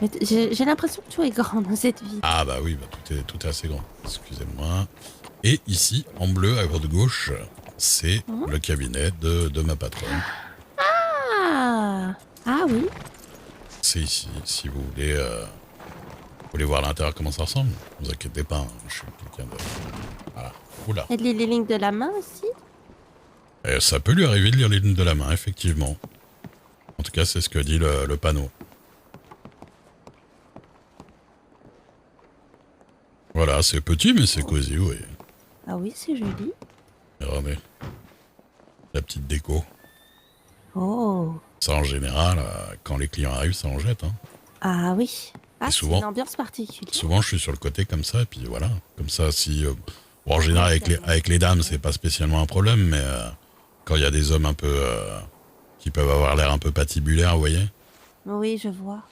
Mais j'ai l'impression que tout est grand dans cette ville. Ah bah oui, bah tout est assez grand. Excusez-moi. Et ici, en bleu, à votre gauche, c'est Mhm. le cabinet de ma patronne. Ah! Ah oui. C'est ici, si vous voulez voir à l'intérieur comment ça ressemble. Ne vous inquiétez pas, hein, je suis quelqu'un de... Voilà. Oula. Elle lit les lignes de la main aussi? Ça peut lui arriver de lire les lignes de la main, effectivement. En tout cas, c'est ce que dit le panneau. Voilà, c'est petit, mais c'est cosy, oui. Ah oui, c'est joli. Regardez, la petite déco. Oh. Ça, en général, quand les clients arrivent, ça en jette. Hein. Ah oui. Et Ah, c'est une ambiance particulière. souvent, je suis sur le côté comme ça, et puis voilà. Comme ça, si... bon, en général, Ouais, avec les dames, c'est pas spécialement un problème, mais quand il y a des hommes un peu... qui peuvent avoir l'air un peu patibulaires, vous voyez. oui, je vois.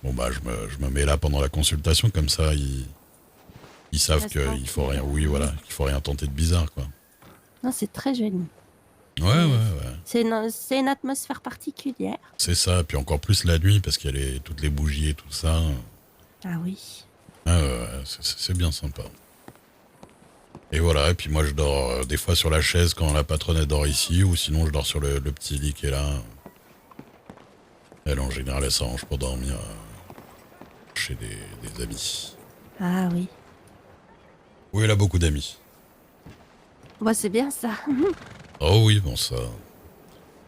Bon, bah, je me mets là pendant la consultation, comme ça, ils savent Reste qu'il faut tranquille. rien... Oui, voilà, qu'il faut rien tenter de bizarre, quoi. Non, c'est très joli. Ouais, ouais, ouais. C'est une atmosphère particulière. C'est ça, puis encore plus la nuit, parce qu'il y a toutes les bougies et tout ça. Ah oui. Ah, ouais, c'est bien sympa. Et voilà, et puis moi je dors des fois sur la chaise quand la patronne elle dort ici, ou sinon je dors sur le petit lit qui est là. Elle en général elle s'arrange pour dormir chez des amis. Ah oui. Oui, elle a beaucoup d'amis. Bah, c'est bien ça. Oh oui, bon ça...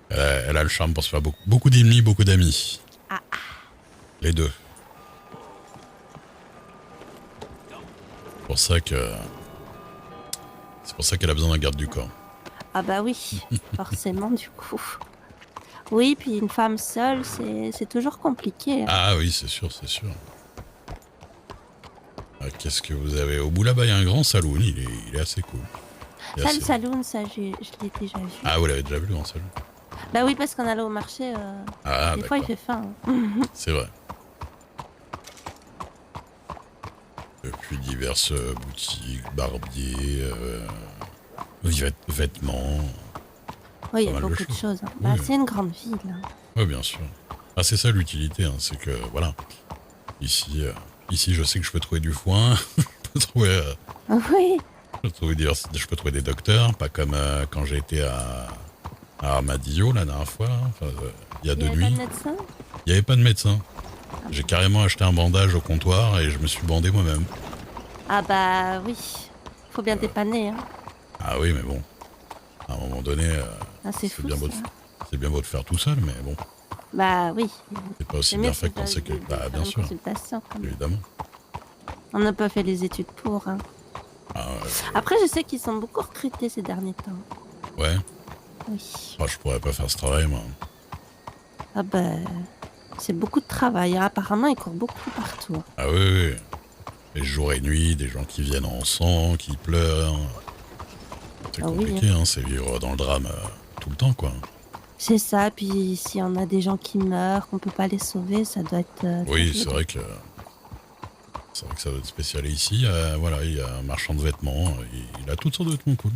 elle a le charme pour se faire beaucoup d'ennemis, beaucoup d'amis. Ah, Les deux. Pour ça que... C'est pour ça qu'elle a besoin d'un garde du corps. ah bah oui, forcément du coup. Oui, puis une femme seule, c'est toujours compliqué, hein. Ah oui, c'est sûr, c'est sûr. Ah, qu'est-ce que vous avez au bout là-bas? Il y a un grand saloon, il est assez cool. Ça, le saloon, ça, je l'ai déjà vu. Ah, vous l'avez déjà vu, le grand saloon? Bah oui, parce qu'on allait au marché, Ah, des fois il d'accord. fait faim, hein. C'est vrai. Et puis diverses boutiques, barbiers, vêtements, Oui, il y pas a mal de beaucoup de choses. choses, hein. Oui, Bah, c'est une grande ville, hein. oui, bien sûr. Ah, c'est ça l'utilité, hein, c'est que, voilà, ici, je sais que je peux trouver du foin, je peux trouver, Oui. je peux trouver des docteurs, pas comme quand j'ai été à Armadillo la dernière fois, là, enfin, il y a Il n'y deux avait pas de nuits, médecin? il n'y avait pas de médecin. J'ai carrément acheté un bandage au comptoir et je me suis bandé moi-même. Ah bah oui, faut bien dépanner, hein. Ah oui, mais bon, à un moment donné, Ah, c'est fou ça. c'est bien beau de faire tout seul, mais bon, Bah oui, c'est pas aussi c'est mieux bien fait que penser que... de Bah, faire bien une sûr, consultation quand même. évidemment. On n'a pas fait les études pour, hein. Ah Après, je sais qu'ils sont beaucoup recrutés ces derniers temps. ouais, Oui. ah, je pourrais pas faire ce travail, moi. Ah bah, c'est beaucoup de travail, hein. Apparemment, ils courent beaucoup partout, hein. Ah oui, oui, oui. Et jour et nuit, des gens qui viennent en sang, qui pleurent. C'est Ah oui, compliqué, hein, c'est vivre dans le drame tout le temps, quoi. c'est ça. Puis s'il y en a des gens qui meurent, qu'on peut pas les sauver, ça doit être Oui, terrible. c'est vrai que ça doit être spécial. Et ici, voilà, il y a un marchand de vêtements, il a toutes sortes de vêtements cool.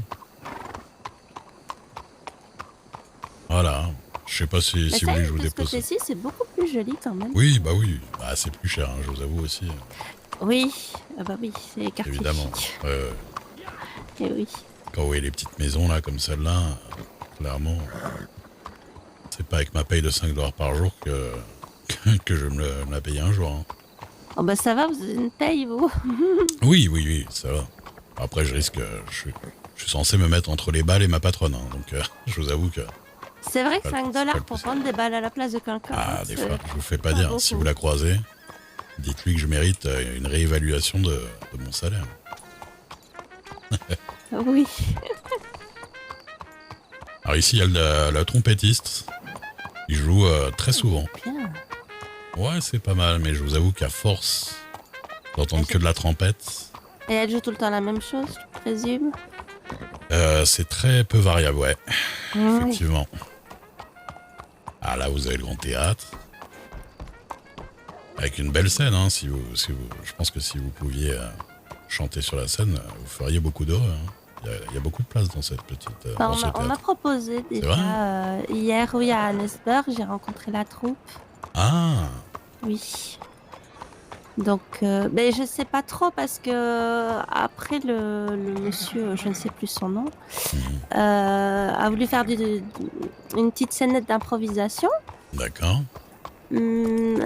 Voilà, je sais pas Mais si ça, vous voulez que je vous de ce dépose. côté-ci, c'est beaucoup plus joli quand même. Oui, bah, c'est plus cher, hein, je vous avoue aussi, Oui, ah bah oui, c'est quartier évidemment. chic. Et oui. Quand vous voyez les petites maisons là, comme celle-là, clairement, c'est pas avec ma paye de 5 dollars par jour que je vais me la payer un jour. Hein. Oh bah ça va, vous avez une taille, vous. Oui, oui, oui, ça va. Après, je suis censé me mettre entre les balles et ma patronne, hein, donc je vous avoue que... C'est vrai que c'est pas 5 le dollars plus pour simple. prendre des balles à la place de quelqu'un. Ah, des fois, je vous fais pas pas dire. Si beaucoup. vous la croisez, dites-lui que je mérite une réévaluation de mon salaire. Oui. Alors ici, il y a le trompettiste. Il joue très souvent. Bien. Ouais, c'est pas mal, mais je vous avoue qu'à force d'entendre que de la trompette, Et elle joue tout le temps la même chose, je présume. c'est très peu variable, ouais, Oui. effectivement. Ah là, vous avez le grand théâtre. Avec une belle scène, hein, je pense que si vous pouviez chanter sur la scène, vous feriez beaucoup d'heureux. Hein. Il y a beaucoup de place dans cette petite Bah, dans ce on m'a théâtre. proposé C'est vrai? déjà hier, oui, à Annesburg, j'ai rencontré la troupe. Ah, Oui. Donc, ben, je sais pas trop parce que après le monsieur, je ne sais plus son nom, Mhm. a voulu faire une petite scénette d'improvisation. D'accord.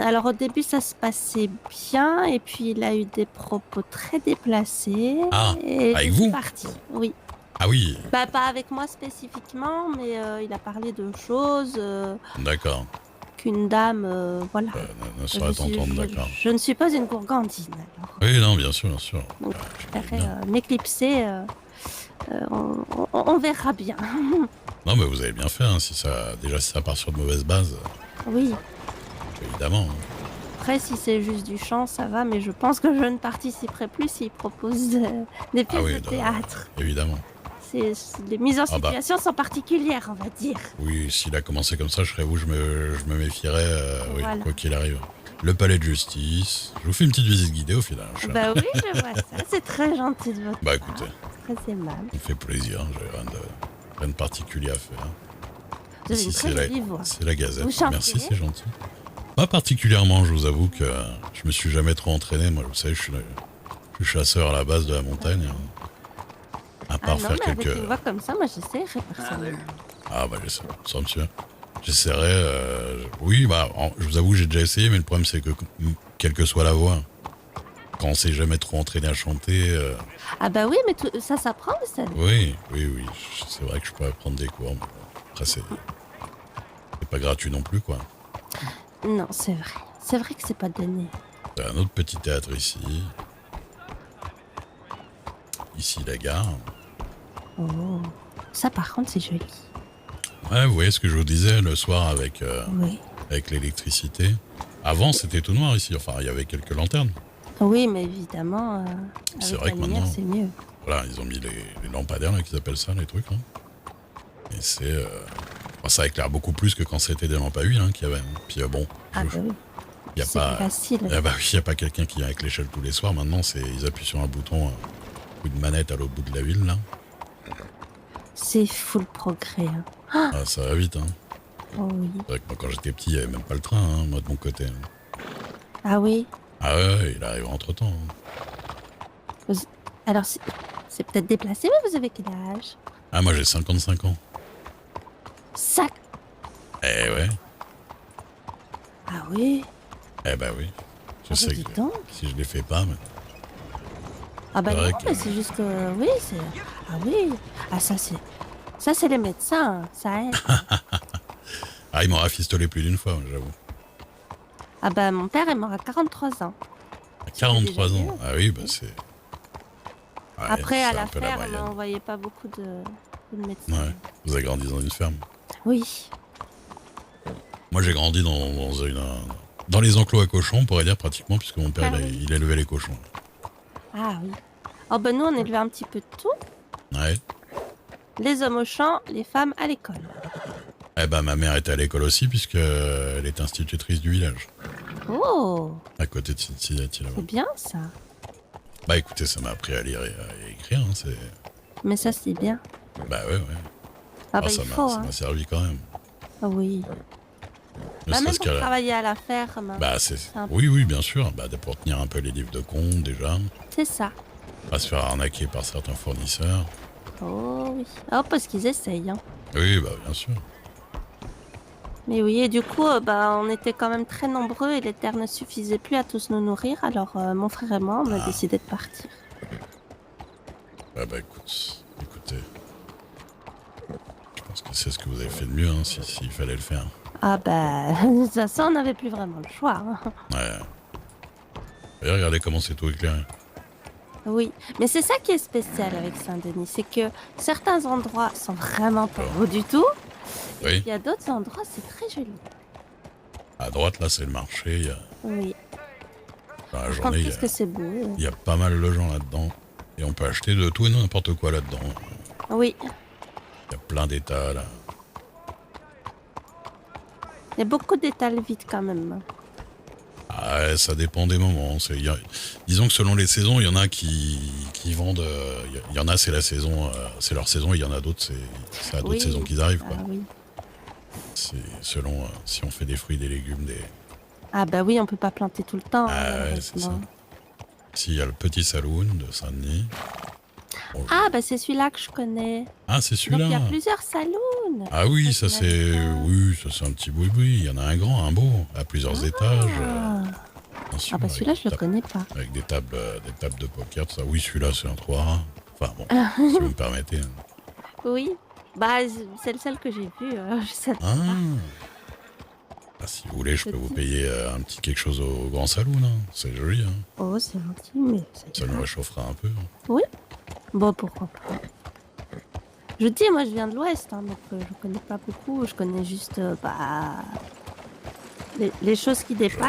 Alors au début ça se passait bien et puis il a eu des propos très déplacés Ah, et je avec suis vous? partie. Oui. Ah oui, Bah, pas avec moi spécifiquement, mais il a parlé de choses d'accord. qu'une dame, voilà. Ne saurait t'entendre, d'accord. Je ne suis pas une gourgandine alors. Oui, non, bien sûr, bien sûr. Donc je J'imagine préférais bien. m'éclipser. On verra bien. Non, mais vous avez bien fait, hein, si ça, déjà si ça part sur de mauvaises bases, Oui. évidemment. Hein. Après, si c'est juste du chant, ça va, mais je pense que je ne participerai plus s'ils proposent des Ah pièces de oui, théâtre. évidemment. Les mises en Ah bah, situation sont particulières, on va dire. oui, s'il a commencé comme ça, je serais vous, je me méfierais, oui, Voilà. quoi qu'il arrive. Le palais de justice. Je vous fais une petite visite guidée au final. Bah oui, je vois ça. C'est très gentil de votre Bah part. écoutez, Très aimable. ça me fait plaisir, hein, j'ai rien de particulier à faire. Vous avez une Ici, très jolie voix. c'est la Gazette. Vous chantez? Merci, c'est gentil. Pas particulièrement, je vous avoue que je me suis jamais trop entraîné. Moi, vous savez, je suis chasseur à la base de la montagne. Hein. À Ah part non, faire mais avec quelques... une voix comme ça, moi j'essaierai personnellement. Ah bah j'essaie, ça monsieur. J'essaierai... Oui, bah je vous avoue, j'ai déjà essayé, mais le problème c'est que quelle que soit la voix, quand on s'est jamais trop entraîné à chanter... Ah bah oui, mais ça s'apprend, ça. Oui, oui, oui. C'est vrai que je pourrais prendre des cours. Mais bon, après, c'est pas gratuit non plus, quoi. Non, c'est vrai. C'est vrai que c'est pas donné. Il y a un autre petit théâtre ici. Ici, la gare. Oh. Ça, par contre, c'est joli. Ouais, vous voyez ce que je vous disais le soir Oui. avec l'électricité. Avant, c'était tout noir ici. Enfin, il y avait quelques lanternes. Oui, mais évidemment, C'est avec vrai la que lumière, maintenant, c'est mieux. voilà, ils ont mis les lampadaires, là, qu'ils appellent ça, les trucs. Hein. Et c'est... bon, ça éclaire beaucoup plus que quand c'était des lampes à huile hein, qu'il y avait. Hein. Puis bon, Ah bah oui. il n'y a C'est pas... plus facile. Ah bah oui, il n'y a pas quelqu'un qui vient avec l'échelle tous les soirs. Maintenant, ils appuient sur un bouton, un coup de manette à l'autre bout de la ville, là. C'est full progrès. Hein. Ah, ça va vite, hein. Oh oui. C'est vrai que moi, quand j'étais petit, il n'y avait même pas le train, hein, moi, de mon côté. Hein. Ah oui. Ah ouais, il arrive entre-temps. Hein. Vous- Alors, c'est peut-être déplacé, mais vous avez quel âge? Ah, moi, j'ai 55 ans. Ça. Eh ouais. Ah oui. Eh bah oui. Je Ah bah sais dis que donc. si je les fais pas, mais... Ah bah C'est non, vrai que- mais c'est juste que... Oui, c'est... Ah oui. Ah ça, c'est... Ça, c'est les médecins. Hein. Ça aide. Ah, il m'aura fistolé plus d'une fois, j'avoue. Ah bah mon père est mort à 43 ans. À 43 déjà ans. mieux. Ah oui, bah c'est... Ouais, Après, c'est à un la peu la ferme, moyenne. on voyait pas beaucoup de médecins. Ouais. Vous avez grandi dans une ferme. Oui. Moi, j'ai grandi dans les enclos à cochons, on pourrait dire pratiquement, puisque mon père, Ah oui. il élevait les cochons. Ah oui. Oh ben nous, on élevait un petit peu de tout. Ouais. Les hommes au champ, les femmes à l'école. Eh ben, ma mère était à l'école aussi, puisqu'elle est institutrice du village, Oh, à côté de Cincinnati, là-bas. c'est bien ça. Bah écoutez, ça m'a appris à lire et à écrire, hein, c'est... Mais ça, c'est bien. Bah ouais, ouais. Ah bah ça il faut, ça hein. m'a servi quand même. Ah oui. Ne Bah même serait-ce pour qu'à... travailler à la ferme. Bah c'est... un- Oui, oui, bien sûr. Bah, pour tenir un peu les livres de compte, déjà. C'est ça. Pas se faire arnaquer par certains fournisseurs. Oh oui. Oh, parce qu'ils essayent. Hein. Oui, bah bien sûr. Mais oui, et du coup, bah, on était quand même très nombreux et les terres ne suffisaient plus à tous nous nourrir. Alors, mon frère et moi, on a décidé de partir. Bah écoutez. Je pense que c'est ce que vous avez fait de mieux, hein, s'il fallait le faire. Ah bah, de toute façon, on n'avait plus vraiment le choix. Hein. Ouais. Et regardez comment c'est tout éclairé. Oui, mais c'est ça qui est spécial avec Saint-Denis, c'est que certains endroits sont vraiment pas beaux du tout, et Oui. puis il y a d'autres endroits, c'est très joli. À droite, là, c'est le marché. Oui. Dans la Par contre, journée, qu'est-ce que c'est beau. il y a pas mal de gens là-dedans. Et on peut acheter de tout et n'importe quoi là-dedans. Oui, Il y a plein d'états, là. il y a beaucoup d'étals vides quand même. Ah, ouais, ça dépend des moments. Disons que selon les saisons, il y en a qui vendent. Il y en a, c'est la saison, c'est leur saison. Et il y en a d'autres, c'est à d'autres Oui. saisons qu'ils arrivent. Quoi. Ah oui. C'est selon si on fait des fruits, des légumes, Ah bah oui, on peut pas planter tout le temps, Ah hein, ouais, c'est ça. malheureusement. Ici, il y a le petit saloon de Saint-Denis. Bon, Ah bah c'est celui-là que je connais. ah, c'est Donc celui-là. il y a plusieurs saloons. Ah oui, ça Je n'avais c'est... pas. Oui, ça c'est un petit boui-boui. Il y en a un grand, un beau, à plusieurs étages. Ah, Bien sûr, ah bah avec celui-là je le connais pas. avec des tables de poker, tout ça. Oui, celui-là, c'est un 3A. Enfin bon, si vous me permettez. Oui. Bah c'est le seul que j'ai vu. Je sais Ah, pas. ah, si vous voulez, je peux vous Petit. payer un petit quelque chose au grand saloon. Hein. C'est joli, hein. Oh c'est gentil, mais ça Ça nous ira. réchauffera un peu. Oui. Bon pourquoi pas. Je dis moi je viens de l'Ouest, hein, donc je connais pas beaucoup. Je connais juste bah les choses qui dépassent.